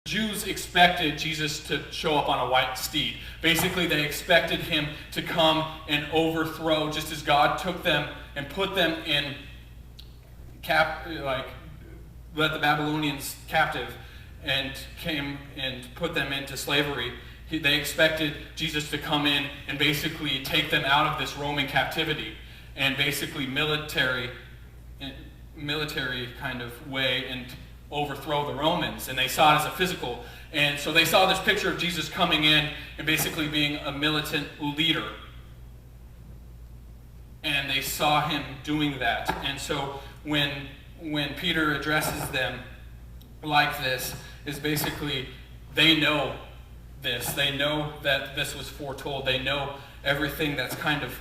Jews expected Jesus to show up on a white steed. Basically, they expected him to come and overthrow, just as God took them and put them in let the Babylonians captive and came and put them into slavery. They expected Jesus to come in and basically take them out of this Roman captivity and basically military kind of way and overthrow the Romans. And they saw it as a physical. And so they saw this picture of Jesus coming in and basically being a militant leader. And they saw him doing that. And so when Peter addresses them like this, is basically they know this. They know that this was foretold. They know everything that's kind of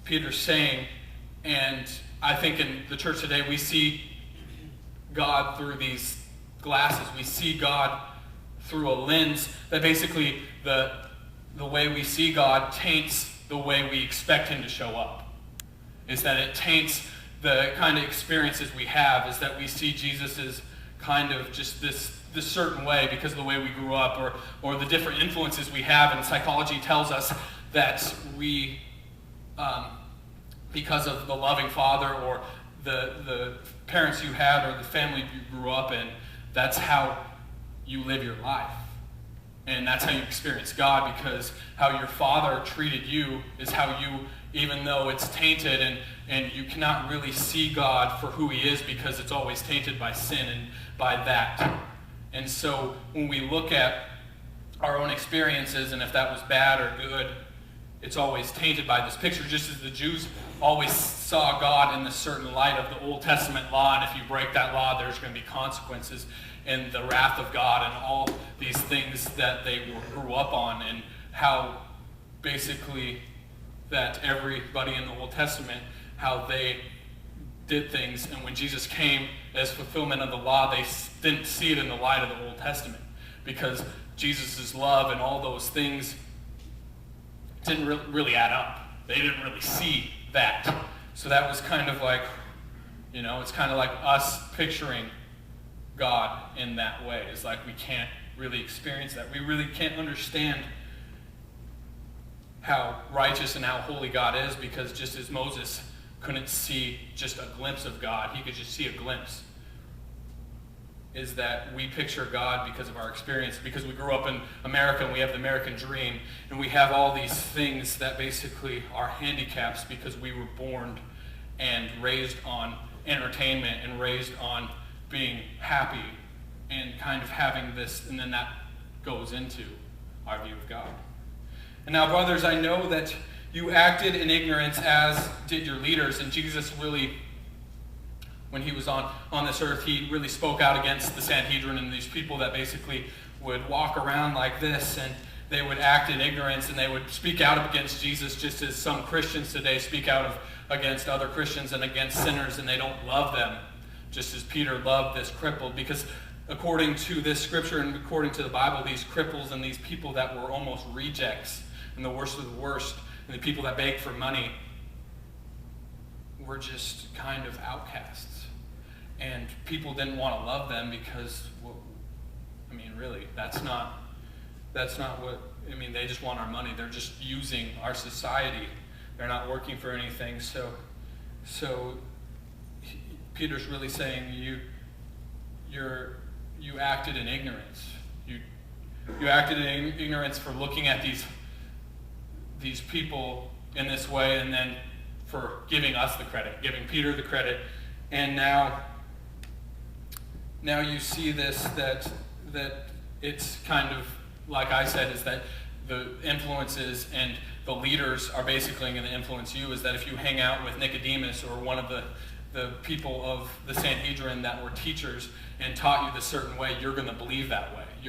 Peter's saying. And I think in the church today we see God through these glasses. We see God through a lens that basically the way we see God taints the way we expect him to show up. Is that it taints the kind of experiences we have, is that we see Jesus as kind of just this certain way because of the way we grew up or the different influences we have. And psychology tells us that we, because of the loving father or the parents you had or the family you grew up in, that's how you live your life. And that's how you experience God, because how your father treated you is how you, even though it's tainted and you cannot really see God for who he is because it's always tainted by sin and by that. And so when we look at our own experiences and if that was bad or good, it's always tainted by this picture, just as the Jews always saw God in this certain light of the Old Testament law, and if you break that law, there's going to be consequences and the wrath of God and all these things that they grew up on, and how basically that everybody in the Old Testament, how they did things, and when Jesus came as fulfillment of the law, they didn't see it in the light of the Old Testament, because Jesus' love and all those things didn't really add up. They didn't really see that. So that was kind of like, it's kind of like us picturing God in that way. It's like we can't really experience that. We really can't understand how righteous and how holy God is, because just as Moses couldn't see just a glimpse of God, he could just see a glimpse. Is that we picture God because of our experience, because we grew up in America and we have the American dream, and we have all these things that basically are handicaps because we were born and raised on entertainment and raised on being happy and kind of having this, and then that goes into our view of God. And now, brothers, I know that you acted in ignorance as did your leaders, and Jesus really, when he was on this earth, he really spoke out against the Sanhedrin and these people that basically would walk around like this, and they would act in ignorance, and they would speak out against Jesus, just as some Christians today speak out against other Christians and against sinners, and they don't love them, just as Peter loved this crippled, because according to this scripture and according to the Bible, these cripples and these people that were almost rejects and the worst of the worst, and the people that begged for money, were just kind of outcasts. And people didn't want to love them because, really, that's not what, they just want our money. They're just using our society. They're not working for anything. So Peter's really saying you acted in ignorance. You acted in ignorance for looking at these people in this way, and then for giving us the credit, giving Peter the credit. And now you see this, that it's kind of, like I said, is that the influences and the leaders are basically going to influence you, is that if you hang out with Nicodemus or one of the people of the Sanhedrin that were teachers and taught you the certain way, you're going to believe that way.